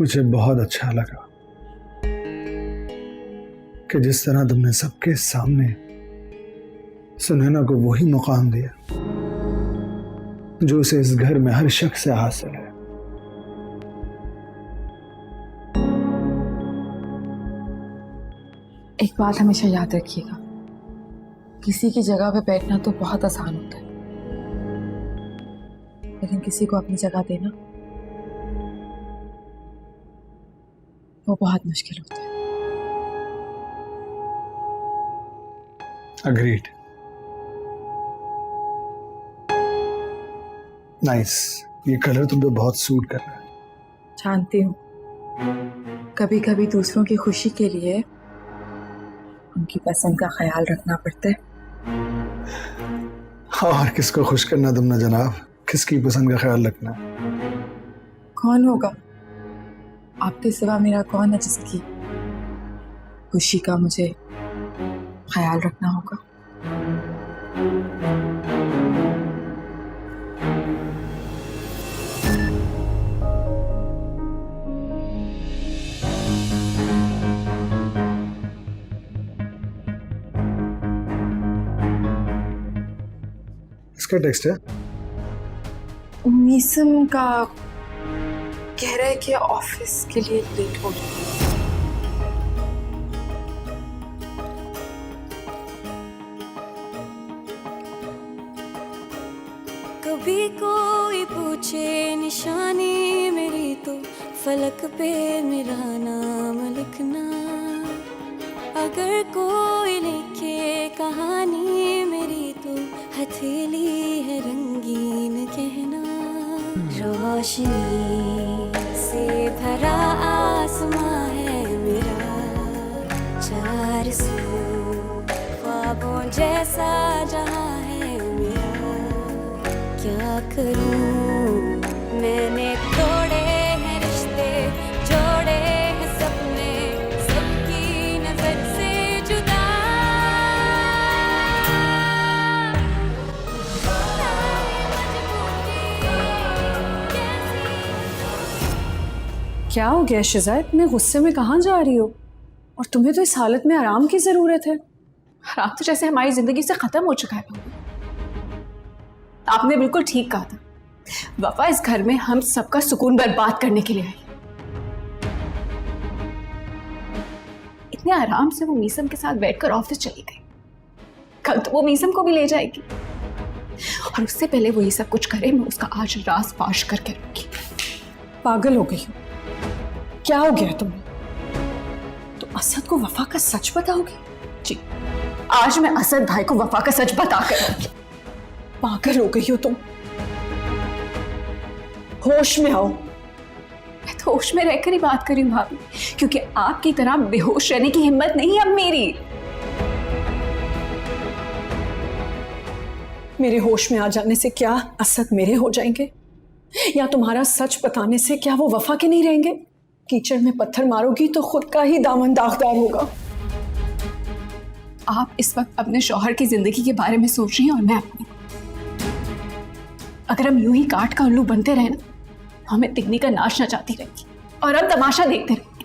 मुझे बहुत अच्छा लगा कि जिस तरह तुमने सबके सामने सुनैना को वही मुकाम दिया जो उसे इस घर में हर शख्स से हासिल है। एक बात हमेशा याद रखिएगा, किसी की जगह पे बैठना तो बहुत आसान होता है, लेकिन किसी को अपनी जगह देना वो बहुत मुश्किल होता है। अग्रीड। नाइस, ये कलर तुम पे बहुत सूट कर रहा है। जानती हूँ, कभी कभी दूसरों की खुशी के लिए उनकी पसंद का ख्याल रखना पड़ता है। और किसको खुश करना तुमने जनाब, किसकी पसंद का ख्याल रखना? कौन होगा आपके सिवा, मेरा कौन है जिसकी खुशी का मुझे ख्याल रखना होगा। इसका टेक्स्ट है मीसम का, कह रहा है कि ऑफिस के लिए लेट हो गया। कभी कोई पूछे निशानी मेरी तो फलक पे मेरा नाम लिखना, अगर कोई लिखे कहानी मेरी तो हथेली है रंगीन कहना। रोशनी से भरा आसमां है मेरा, चार सू ख्वाबों जैसा जहां है मेरा। क्या करूं मैंने, तोड़े हैं रिश्ते, जोड़े हैं सपने, सबकी नजर से जुदा। क्या हो गया शिजा, इतने गुस्से में कहाँ जा रही हो? और तुम्हें तो इस हालत में आराम की जरूरत है। आराम तो जैसे हमारी जिंदगी से खत्म हो चुका है। आपने बिल्कुल ठीक कहा था, वफा इस घर में हम सबका सुकून बर्बाद करने के लिए आई। इतने आराम से वो मीसम के साथ बैठकर ऑफिस चली गई, कल तो वो मीसम को भी ले जाएगी, और उससे पहले वो ये सब कुछ करे मैं उसका आज राज फाश करके रखी। पागल हो गई हो, क्या हो गया तुम्हें? तो असद को वफा का सच बताओगी? जी, आज मैं असद भाई को वफा का सच बता कर रहूंगी। पागल हो गई हो तुम, होश में आओ। मैं तो होश में रहकर ही बात कर रही हूँ भाभी, क्योंकि आपकी तरह बेहोश रहने की हिम्मत नहीं है अब मेरी। मेरे होश में आ जाने से क्या असद मेरे हो जाएंगे, या तुम्हारा सच बताने से क्या वो वफा के नहीं रहेंगे? कीचड़ में पत्थर मारोगी तो खुद का ही दामन दागदार होगा। आप इस वक्त अपने शौहर की जिंदगी के बारे में सोच रही हैं और मैं अपनी। अगर हम यूं ही काट का उल्लू बनते रहे ना, हमें तिगनी का नाश न जाती रहेगी और हम तमाशा देखते रहेंगे।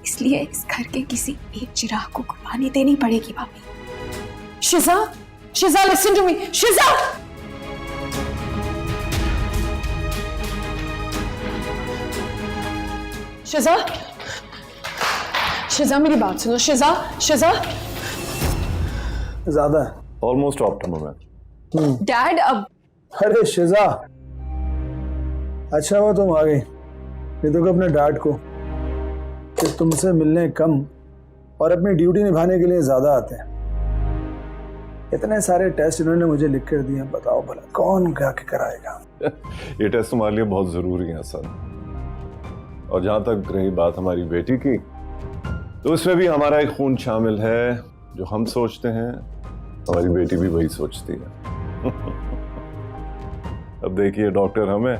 इसलिए इस घर के किसी एक चिराग को कुर्बानी देनी पड़ेगी भाभी। शिजा, शिजा लिसन टू मी, शिजा। शिजा, शिजा मेरी बात सुनो। शिजा, शिजा। ज्यादा है। ऑलमोस्ट ऑप्टिमम है। डैड अब। अरे शिजा, अच्छा हुआ तुम आ गई। ये देखो अपने डैड को कि तुमसे मिलने कम और अपनी ड्यूटी निभाने के लिए ज्यादा आते हैं। इतने सारे टेस्ट इन्होंने मुझे लिख कर दिए, बताओ भला कौन क्या कराएगा? ये टेस्ट हमारे लिए बहुत जरूरी है सर। और जहां तक रही बात हमारी बेटी की, तो उसमें भी हमारा एक खून शामिल है। जो हम सोचते हैं हमारी बेटी भी वही सोचती है। अब देखिए डॉक्टर हमें,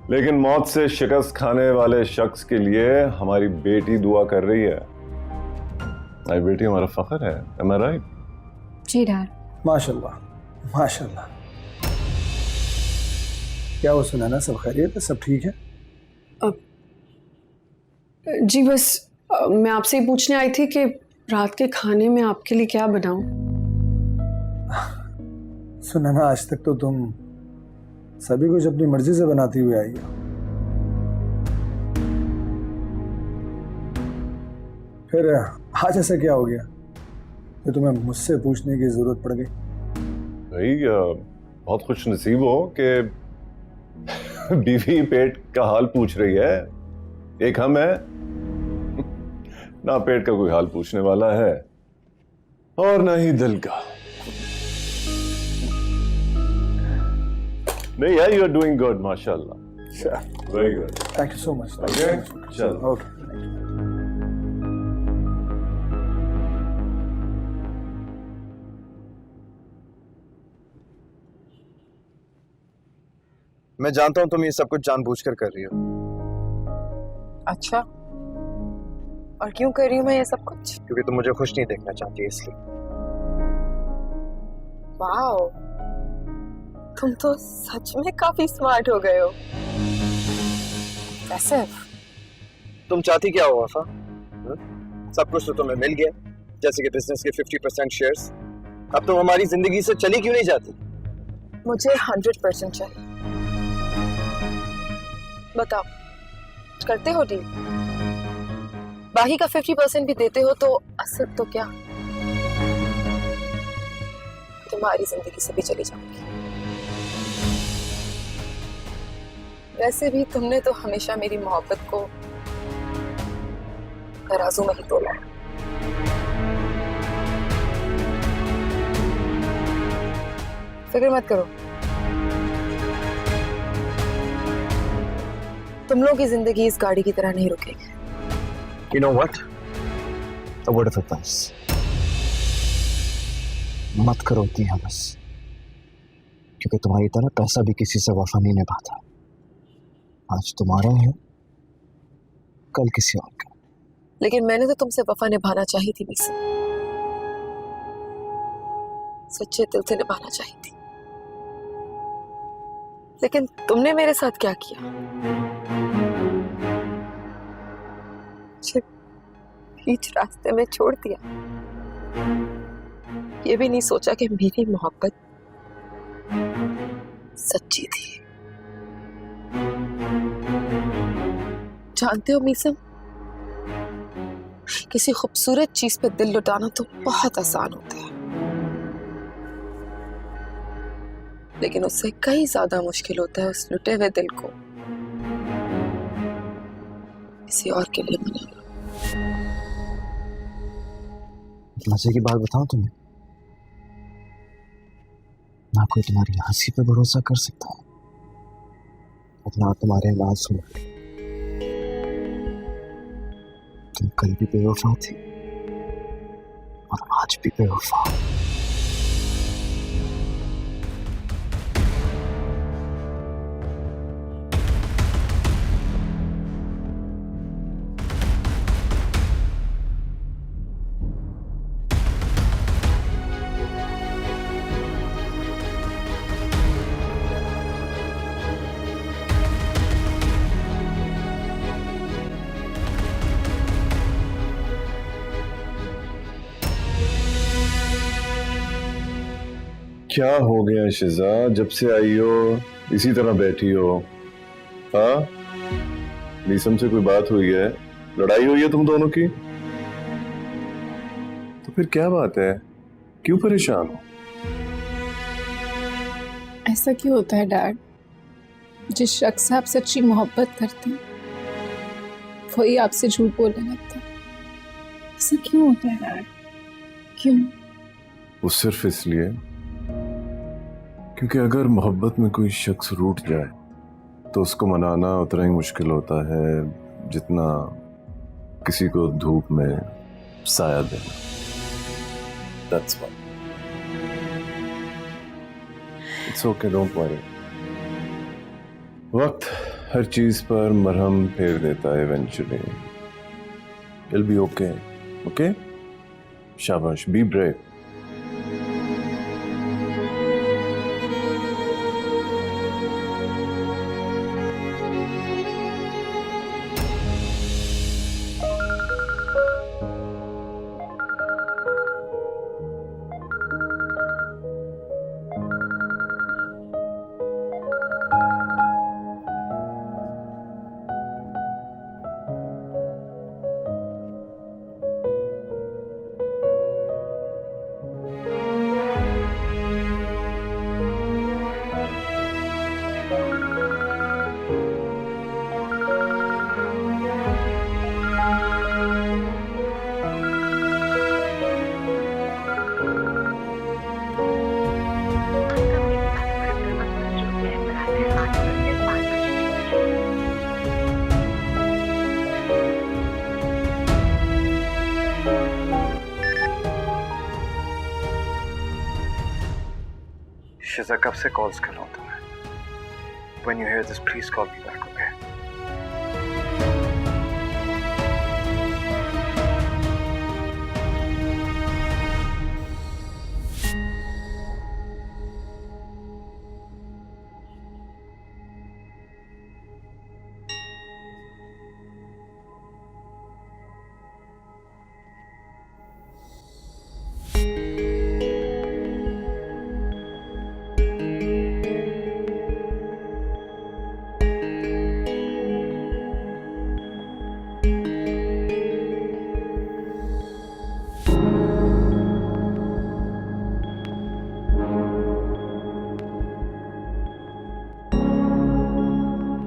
लेकिन मौत से शिकस्त खाने वाले शख्स के लिए हमारी बेटी दुआ कर रही है। हमारी बेटी हमारा फख्र है। Am I right? जी डैड। माशाल्लाह, माशाल्लाह। क्या वो सुना ना, सब खैरियत है, सब ठीक है? जी बस मैं आपसे ही पूछने आई थी कि रात के खाने में आपके लिए क्या बनाऊं? सुना ना, आज तक तो तुम सभी कुछ अपनी मर्जी से बनाती हुई आई हो, फिर आज ऐसा क्या हो गया कि तुम्हें मुझसे पूछने की जरूरत पड़ गई? भाई बहुत खुश नसीब हो कि बीवी पेट का हाल पूछ रही है। एक हम है ना पेट का कोई हाल पूछने वाला है और ना ही दिल का। नहीं यार, यू आर डूइंग गुड, माशाल्लाह, very good, thank you so much. चलो। ओके। मैं जानता हूं तुम ये सब कुछ जानबूझकर कर रही हो। अच्छा, और क्यों कर रही हूँ मैं ये सब कुछ? क्योंकि तुम मुझे खुश नहीं देखना चाहती, इसलिए। वाओ, तुम तो सच में काफी स्मार्ट हो गए हो। कैसे? तुम चाहती क्या हो वफा? सब कुछ तो तुम्हें मिल गया, जैसे कि बिजनेस के 50% शेयर्स। अब तुम हमारी जिंदगी से चली क्यों नहीं जाती? मुझे 100% चाहिए। बताओ, करते हो डील? बाकी का 50% भी देते हो तो असल तो क्या, तुम्हारी जिंदगी से भी चली जाऊंगी। वैसे भी तुमने तो हमेशा मेरी मोहब्बत को तराजू में ही तोला है। फिक्र मत करो, तुम लोगों की जिंदगी इस गाड़ी की तरह नहीं रुकेगी। You know what? A word of advice. मत करो इतनी हवस, क्योंकि तुम्हारी तरह पैसा भी किसी से वफा नहीं निभाता। आज तुम्हारा है, कल किसी और का। लेकिन मैंने तो तुमसे वफा निभाना चाही थी मीसा, सच्चे दिल से निभाना चाही थी। लेकिन तुमने मेरे साथ क्या किया? मुझे बीच रास्ते में छोड़ दिया। ये भी नहीं सोचा कि मेरी मोहब्बत सच्ची थी। जानते हो मीसम, किसी खूबसूरत चीज पे दिल लुटाना तो बहुत आसान होता है, लेकिन उससे कई ज्यादा मुश्किल होता है उस लुटे हुए दिल को किसी और के लिए मनाना। मजे की बात बताऊं तुम्हें, ना कोई तुम्हारी हंसी पे भरोसा कर सकता है और ना तुम्हारे आवाज सुन। तुम कल भी बेवफा थी और आज भी बेवफा। क्या हो गया शिजा, जब से आई हो इसी तरह बैठी हो? हाँ, मीसम से कोई बात हुई है? लड़ाई हुई है तुम दोनों की? तो फिर क्या बात है, क्यों परेशान हो? ऐसा क्यों होता है डैड? जिस शख्स से आप सच्ची मोहब्बत करते हैं वही आपसे झूठ बोलने लगता है। ऐसा क्यों होता है डैड? क्यों? वो सिर्फ इसलिए क्योंकि अगर मोहब्बत में कोई शख्स रूठ जाए तो उसको मनाना उतना ही मुश्किल होता है जितना किसी को धूप में साया देना। That's why. It's okay, don't worry. वक्त हर चीज पर मरहम फेर देता है eventually. It'll be okay. Okay? शाबाश, be brave. शिजा कब से कॉल्स कर रहा हूँ तुम्हें। When you hear this, please call me back, okay?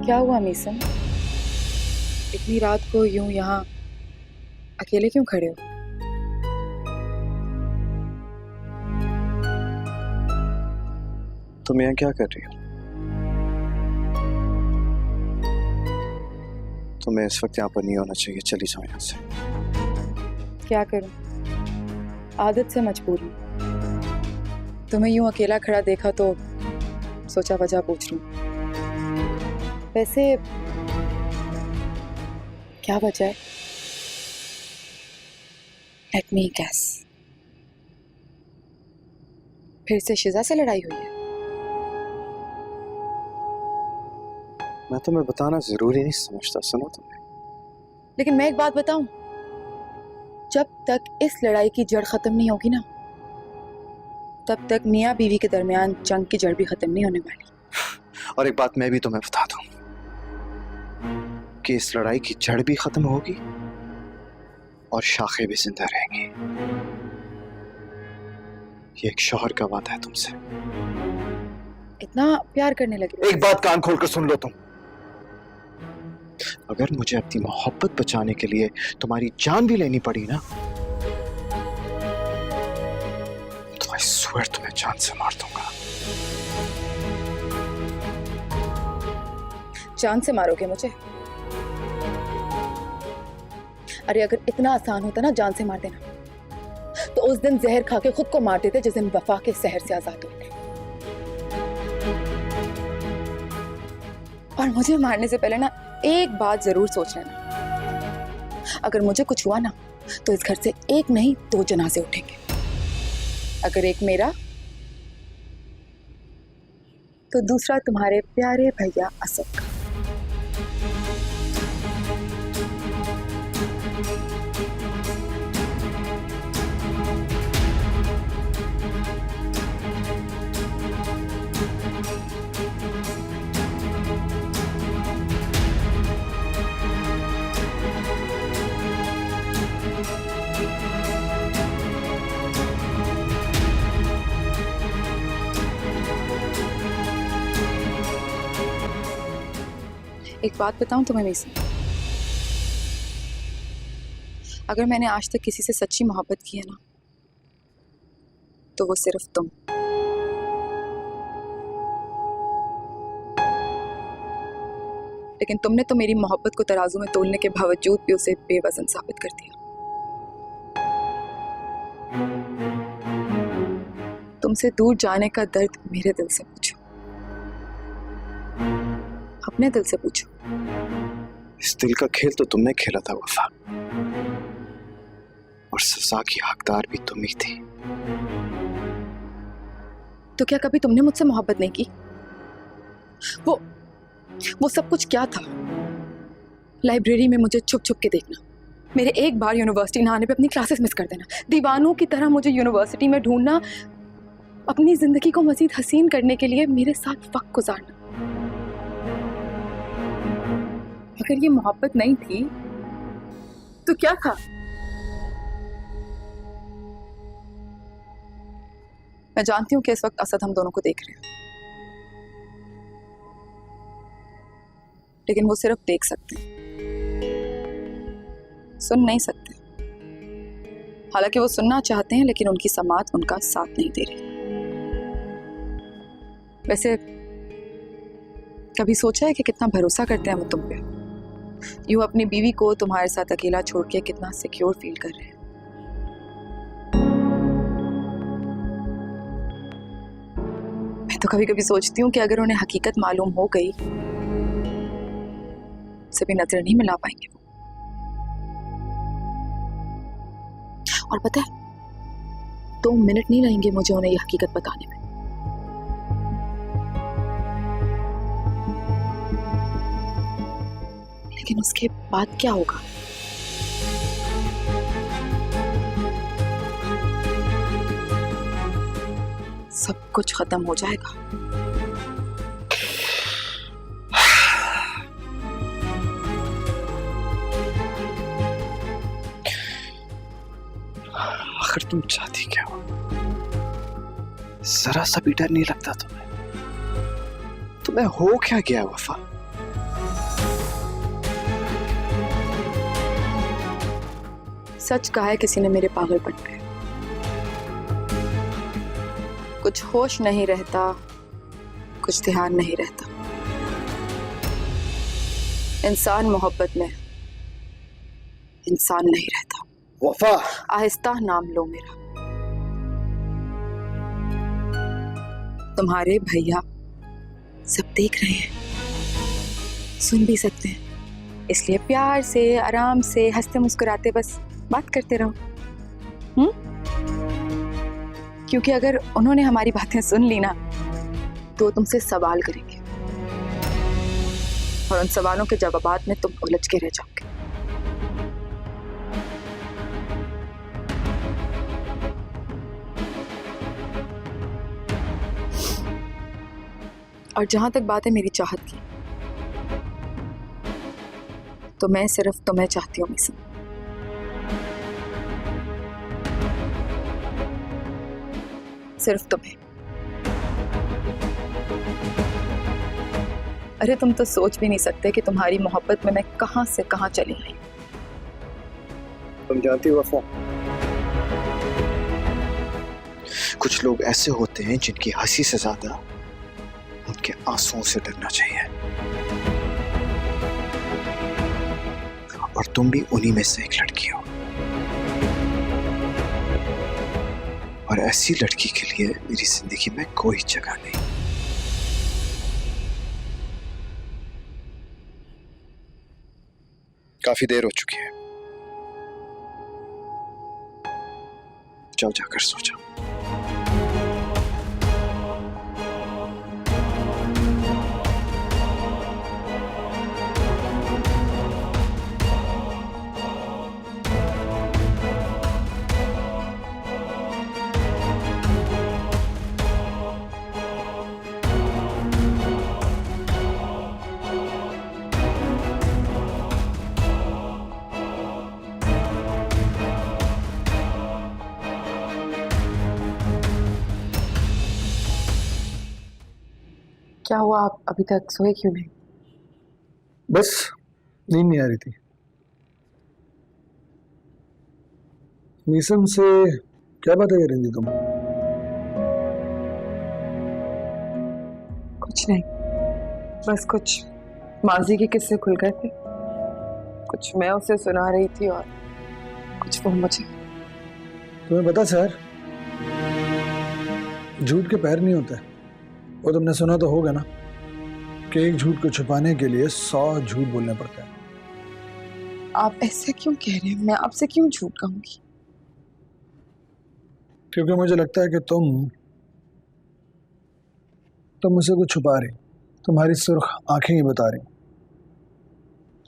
क्या हुआ मीसम? इतनी रात को यूं यहाँ अकेले क्यों खड़े हो? तुम यहाँ क्या कर रही हो? तुम्हें इस वक्त यहाँ पर नहीं होना चाहिए, चली जाओ यहाँ से। क्या करूं? आदत से मजबूर हूं। तुम्हें यूं अकेला खड़ा देखा तो सोचा वजह पूछ लूं। वैसे क्या वजह है? Let me guess. फिर से शिजा से लड़ाई हुई है? मैं तुम्हें बताना जरूरी नहीं समझता, सुनो तुम्हें। लेकिन मैं एक बात बताऊं, जब तक इस लड़ाई की जड़ खत्म नहीं होगी ना, तब तक मियाँ बीवी के दरमियान जंग की जड़ भी खत्म नहीं होने वाली। और एक बात मैं भी तुम्हें बता दूं कि इस लड़ाई की जड़ भी खत्म होगी और शाखें भी जिंदा रहेंगी। ये एक शौहर का वादा है तुमसे। इतना प्यार करने लगे? एक बात कान खोलकर सुन लो तुम। अगर मुझे अपनी मोहब्बत बचाने के लिए तुम्हारी जान भी लेनी पड़ी ना, तो आई स्वेयर तुम्हें जान से मार दूंगा। जान से मारोगे मुझे? अरे अगर इतना आसान होता ना जान से मार देना, तो उस दिन जहर खा के खुद को मार देते जिस दिन वफा के सहर से आजाद होते। और मुझे मारने से पहले ना एक बात जरूर सोच लेना, अगर मुझे कुछ हुआ ना तो इस घर से एक नहीं 2 जनाजे उठेंगे। अगर एक मेरा तो दूसरा तुम्हारे प्यारे भैया असद का। एक बात बताऊं तुम्हें मीसम, अगर मैंने आज तक किसी से सच्ची मोहब्बत की है ना, तो वो सिर्फ तुम। लेकिन तुमने तो मेरी मोहब्बत को तराजू में तोलने के बावजूद भी उसे बेवजन साबित कर दिया। तुमसे दूर जाने का दर्द मेरे दिल से पूछो, अपने दिल से पूछो। इस दिल का खेल तो तुमने खेला था वफा, और सजा की हकदार भी तुम ही थी। तो क्या कभी तुमने मुझसे मोहब्बत नहीं की? वो सब कुछ क्या था? लाइब्रेरी में मुझे छुप छुप के देखना, मेरे एक बार यूनिवर्सिटी ना आने पे अपनी क्लासेस मिस कर देना, दीवानों की तरह मुझे यूनिवर्सिटी में ढूंढना, अपनी जिंदगी को मजीद हसीन करने के लिए मेरे साथ वक्त गुजारना। अगर ये मोहब्बत नहीं थी तो क्या था? मैं जानती हूं कि इस वक्त असद हम दोनों को देख रहे हैं, लेकिन वो सिर्फ देख सकते हैं, सुन नहीं सकते। हालांकि वो सुनना चाहते हैं, लेकिन उनकी समात उनका साथ नहीं दे रही। वैसे कभी सोचा है कि कितना भरोसा करते हैं वो तुम पे? यूं अपनी बीवी को तुम्हारे साथ अकेला छोड़ के कितना सिक्योर फील कर रहे हैं। मैं तो कभी कभी सोचती हूँ कि अगर उन्हें हकीकत मालूम हो गई से भी नजर नहीं मिला पाएंगे वो। और पता है 2 मिनट नहीं लगेंगे मुझे उन्हें ये हकीकत बताने में। लेकिन उसके बाद क्या होगा? सब कुछ खत्म हो जाएगा। आखिर तुम चाहती क्या हो? जरा सा भी डर नहीं लगता तुम्हें हो क्या गया वफा? सच कहा है किसी ने मेरे पागलपन पे। कुछ होश नहीं रहता, कुछ ध्यान नहीं रहता। इंसान मोहब्बत में इंसान नहीं रहता। वफा आहिस्ता नाम लो मेरा। तुम्हारे भैया सब देख रहे हैं, सुन भी सकते हैं, इसलिए प्यार से आराम से हंसते मुस्कुराते बस बात करते रहो। क्योंकि अगर उन्होंने हमारी बातें सुन ली ना तो तुमसे सवाल करेंगे और उन सवालों के जवाबात में तुम उलझ के रह जाओगे। और जहां तक बात है मेरी चाहत की, तो मैं सिर्फ तुम्हें चाहती हूँ मीसम। सिर्फ तुम्हें। अरे तुम तो सोच भी नहीं सकते कि तुम्हारी मोहब्बत में मैं कहां से कहां चली गई। तुम जानती हो वफा, कुछ लोग ऐसे होते हैं जिनकी हंसी से ज्यादा उनके आंसुओं से डरना चाहिए, और तुम भी उन्हीं में से एक लड़की हो। और ऐसी लड़की के लिए मेरी जिंदगी में कोई जगह नहीं। काफी देर हो चुकी है, जाओ जाकर सो जाओ। क्या हुआ, आप अभी तक सोए क्यों नहीं? बस नींद नहीं आ रही थी। मीसम से क्या बातें कर रही थी तुम? कुछ नहीं, बस कुछ माजी के किस्से खुल गए थे, कुछ मैं उसे सुना रही थी और कुछ वो मुझे। तुम्हें पता सर, झूठ के पैर नहीं होते। वो तुमने सुना तो होगा ना कि एक झूठ को छुपाने के लिए 100 झूठ बोलने पड़ते हैं। आप ऐसे क्यों कह रहे हैं? मैं आपसे क्यों झूठ कहूंगी? क्योंकि मुझे लगता है कि तुम मुझसे कुछ छुपा रही, तुम्हारी सुर्ख आंखें ही बता रही,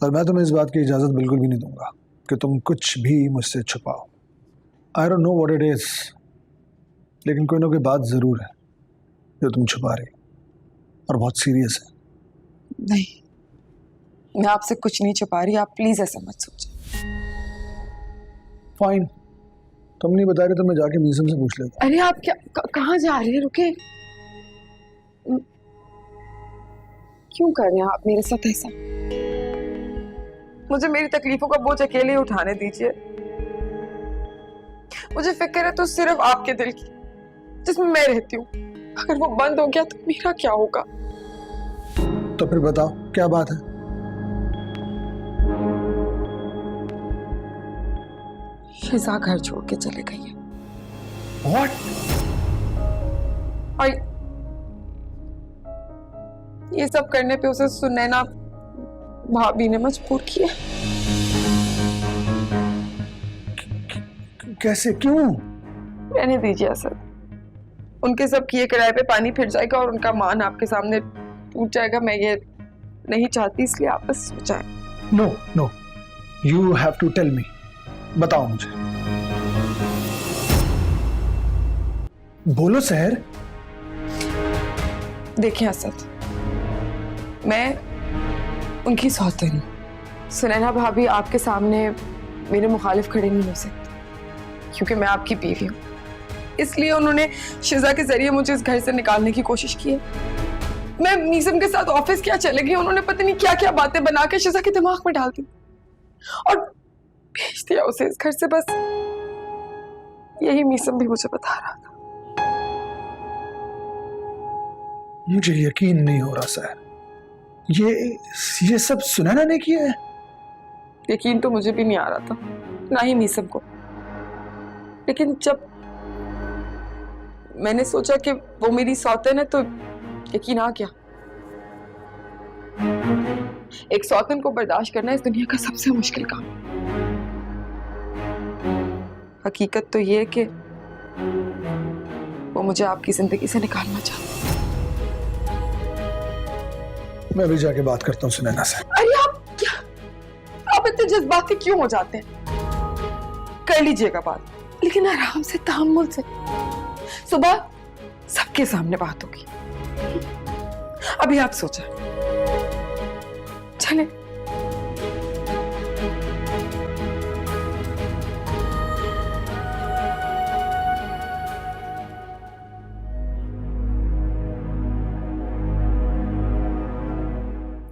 और मैं तुम्हें इस बात की इजाजत बिल्कुल भी नहीं दूंगा कि तुम कुछ भी मुझसे छुपाओ। I don't know what it is, लेकिन कोई ना कोई बात जरूर है जो तुम छुपा रही, और बहुत सीरियस है। नहीं, मैं आपसे कुछ नहीं छुपा रही, आप प्लीज ऐसा मत सोचें। फाइन, तुम नहीं बता रहे तो मैं जाके मीसम से पूछ लेता। अरे आप क्या कहाँ जा रहे हैं? रुके, क्यों कर रहे हैं आप मेरे साथ ऐसा? मुझे मेरी तकलीफों का बोझ अकेले ही उठाने दीजिए। मुझे फिक्र है तो सिर्फ आपके दिल की, जिसमें मैं रहती हूँ। अगर वो बंद हो गया तो मेरा क्या होगा? तो फिर बताओ क्या बात है? फिजा घर छोड़ के चले गई है। What? ये सब करने पे उसे सुनैना भाभी ने मजबूर किया। कैसे, क्यों? रहने दीजिए असद, उनके सब किए किराए पे पानी फिर जाएगा और उनका मान आपके सामने टूट जाएगा। मैं ये नहीं चाहती, इसलिए आप बस सोचाएं। No no, you have to tell me, बताओ मुझे, बोलो सहर। देखिए असद, मैं उनकी सौतेन हूँ। सुनैना भाभी आपके सामने मेरे मुखालिफ खड़े नहीं हो सकते क्योंकि मैं आपकी बीवी हूँ। इसलिए उन्होंने शिजा के जरिए मुझे इस घर से निकालने की कोशिश की है। मैं मीसम के साथ ऑफिस क्या चले गई, उन्होंने पता नहीं क्या क्या बातें बना के शिजा के दिमाग में डाल दी और भेज दिया उसे इस घर से। बस यही मीसम भी मुझे बता रहा था। मुझे यकीन नहीं हो रहा सहर, ये सब सुनैना ने किया है। यकीन तो मुझे भी नहीं आ रहा था, ना ही मीसम को। लेकिन जब मैंने सोचा कि वो मेरी सौतेन है तो यकीन आ गया। एक सौतेन को बर्दाश्त करना इस दुनिया का सबसे मुश्किल काम है। हकीकत तो ये है कि वो मुझे आपकी जिंदगी से निकालना चाहता है। मैं भी जाके बात करता हूँ सुनैना से। अरे आप इतने जज्बाती क्यों हो जाते हैं? कर लीजिएगा बात, लेकिन आराम से, तहम्मुल से। सुबह सबके सामने बात होगी। अभी आप सोचा, चले।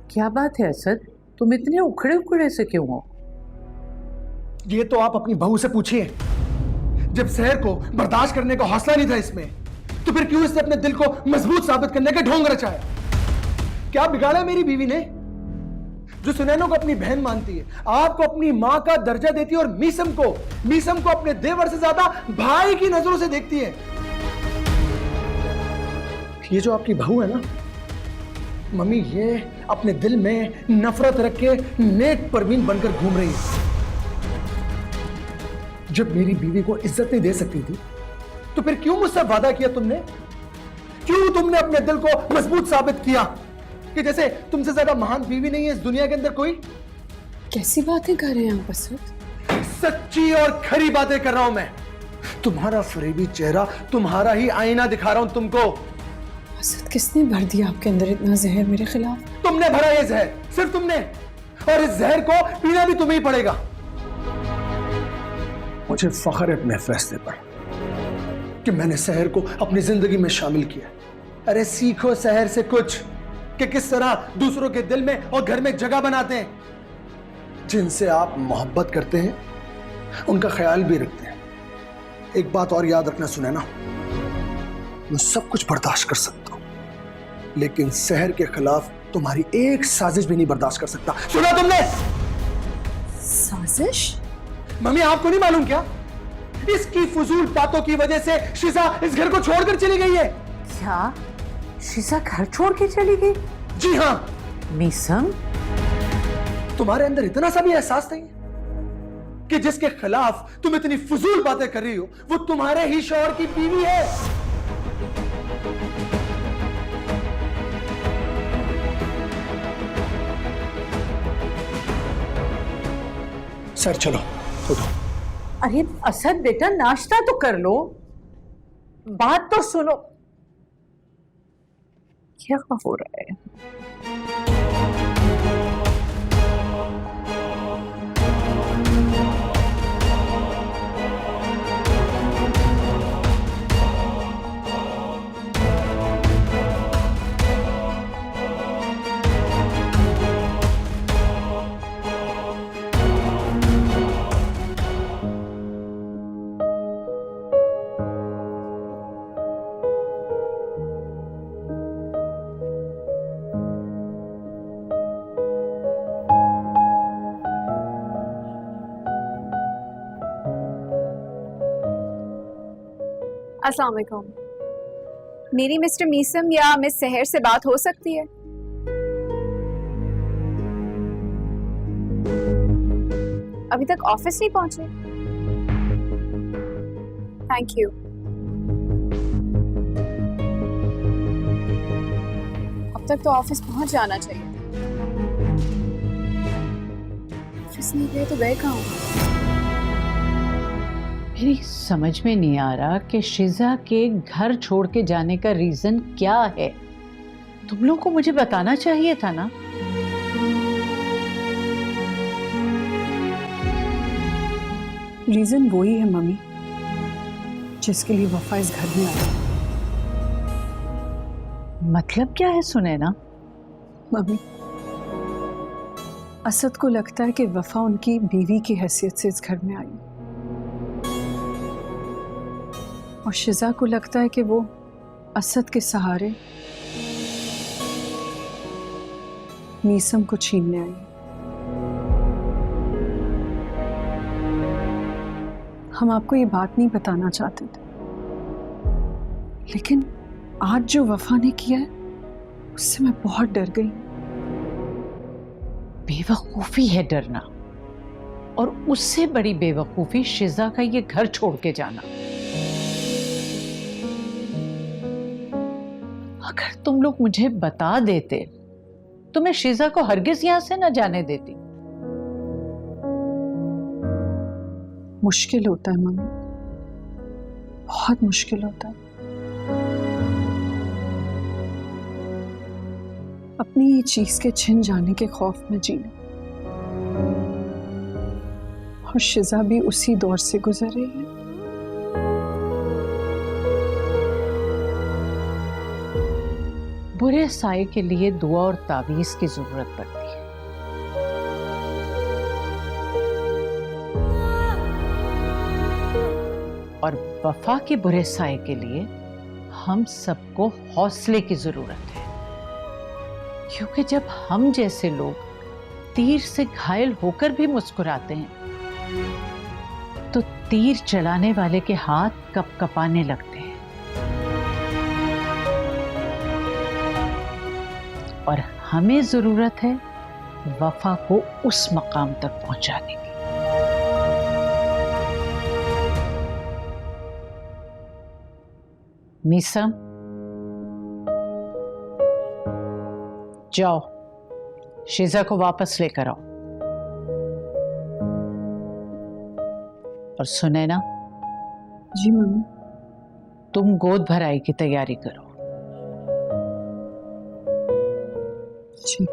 क्या बात है असद, तुम इतने उखड़े उखड़े से क्यों हो? ये तो आप अपनी बहू से पूछिए। जब सहर को बर्दाश्त करने का हौसला नहीं था इसमें, तो फिर क्यों इसने अपने दिल को मजबूत साबित करने का ढोंग रचाया? क्या बिगाड़ा मेरी बीवी ने, जो सुनैना को अपनी बहन मानती है, आपको अपनी मां का दर्जा देती है और मीसम को अपने देवर से ज्यादा भाई की नजरों से देखती है। ये जो आपकी बहू है ना मम्मी, ये अपने दिल में नफरत रख के नेक परवीन बनकर घूम रही है। जब मेरी बीवी को इज्जत नहीं दे सकती थी, तो फिर क्यों मुझसे वादा किया तुमने? क्यों तुमने अपने दिल को मजबूत साबित किया कि जैसे तुमसे ज्यादा महान बीवी नहीं है इस दुनिया के अंदर कोई? कैसी बातें कर रहे हैं आप असद? सच्ची और खरी बातें कर रहा हूं मैं। तुम्हारा फरेबी चेहरा, तुम्हारा ही आईना दिखा रहा हूं तुमको। असद, किसने भर दिया आपके अंदर इतना जहर मेरे खिलाफ? तुमने भरा ये जहर, सिर्फ तुमने, और इस जहर को पीना भी तुम्हें ही पड़ेगा। मुझे फख्र है अपने फैसले पर कि मैंने सहर को अपनी जिंदगी में शामिल किया। अरे सीखो सहर से कुछ कि किस तरह दूसरों के दिल में और घर में जगह बनाते हैं। जिनसे आप मोहब्बत करते हैं उनका ख्याल भी रखते हैं। एक बात और याद रखना सुनैना, मैं सब कुछ बर्दाश्त कर सकता हूं, लेकिन सहर के खिलाफ तुम्हारी एक साजिश भी नहीं बर्दाश्त कर सकता। सुना तुमने? साजिश? मम्मी, आपको नहीं मालूम क्या? इसकी फजूल बातों की वजह से शिजा इस घर को छोड़कर चली गई है। क्या शीशा घर छोड़ के चली गई? जी हाँ। मीसम, तुम्हारे अंदर इतना सा भी एहसास नहीं है कि जिसके खिलाफ तुम इतनी फजूल बातें कर रही हो वो तुम्हारे ही शौहर की बीवी है? सर चलो उठो। अरे असद बेटा, नाश्ता तो कर लो, बात तो सुनो। क्या हो रहा है? अस्सलाम वालेकुम। मेरी मिस्टर मीसम या मिस सहर से बात हो सकती है? अभी तक ऑफिस नहीं पहुंचे? Thank you. अब तक तो ऑफिस पहुंच जाना चाहिए। ऑफिस नहीं गए तो गए कहाँ? मेरी समझ में नहीं आ रहा कि शिजा के घर छोड़ के जाने का रीजन क्या है। तुम लोग को मुझे बताना चाहिए था ना। रीजन वही है मम्मी जिसके लिए वफा इस घर में आई। मतलब क्या है सुनैना? मम्मी, असद को लगता है कि वफा उनकी बीवी की हैसियत से इस घर में आई और शिजा को लगता है कि वो असद के सहारे मीसम को छीनने आई। हम आपको ये बात नहीं बताना चाहते थे, लेकिन आज जो वफा ने किया है उससे मैं बहुत डर गई। बेवकूफी है डरना, और उससे बड़ी बेवकूफी शिजा का ये घर छोड़ के जाना। अगर तुम लोग मुझे बता देते तो मैं शिजा को हरगिज यहां से न जाने देती। मुश्किल होता है मम्मी, बहुत मुश्किल होता है। अपनी ही चीज के छिन जाने के खौफ में जीना, और शिजा भी उसी दौर से गुजर रही है। बुरे साये के लिए दुआ और तावीज की जरूरत पड़ती है। और वफा के बुरे साये के लिए हम सबको हौसले की जरूरत है, क्योंकि जब हम जैसे लोग तीर से घायल होकर भी मुस्कुराते हैं तो तीर चलाने वाले के हाथ कपकपाने लगते हैं। और हमें जरूरत है वफा को उस मकाम तक पहुंचाने की। मीसम, जाओ शिजा को वापस लेकर आओ। और सुनैना, जी मम्मी। तुम गोद भराई की तैयारी करो। जी।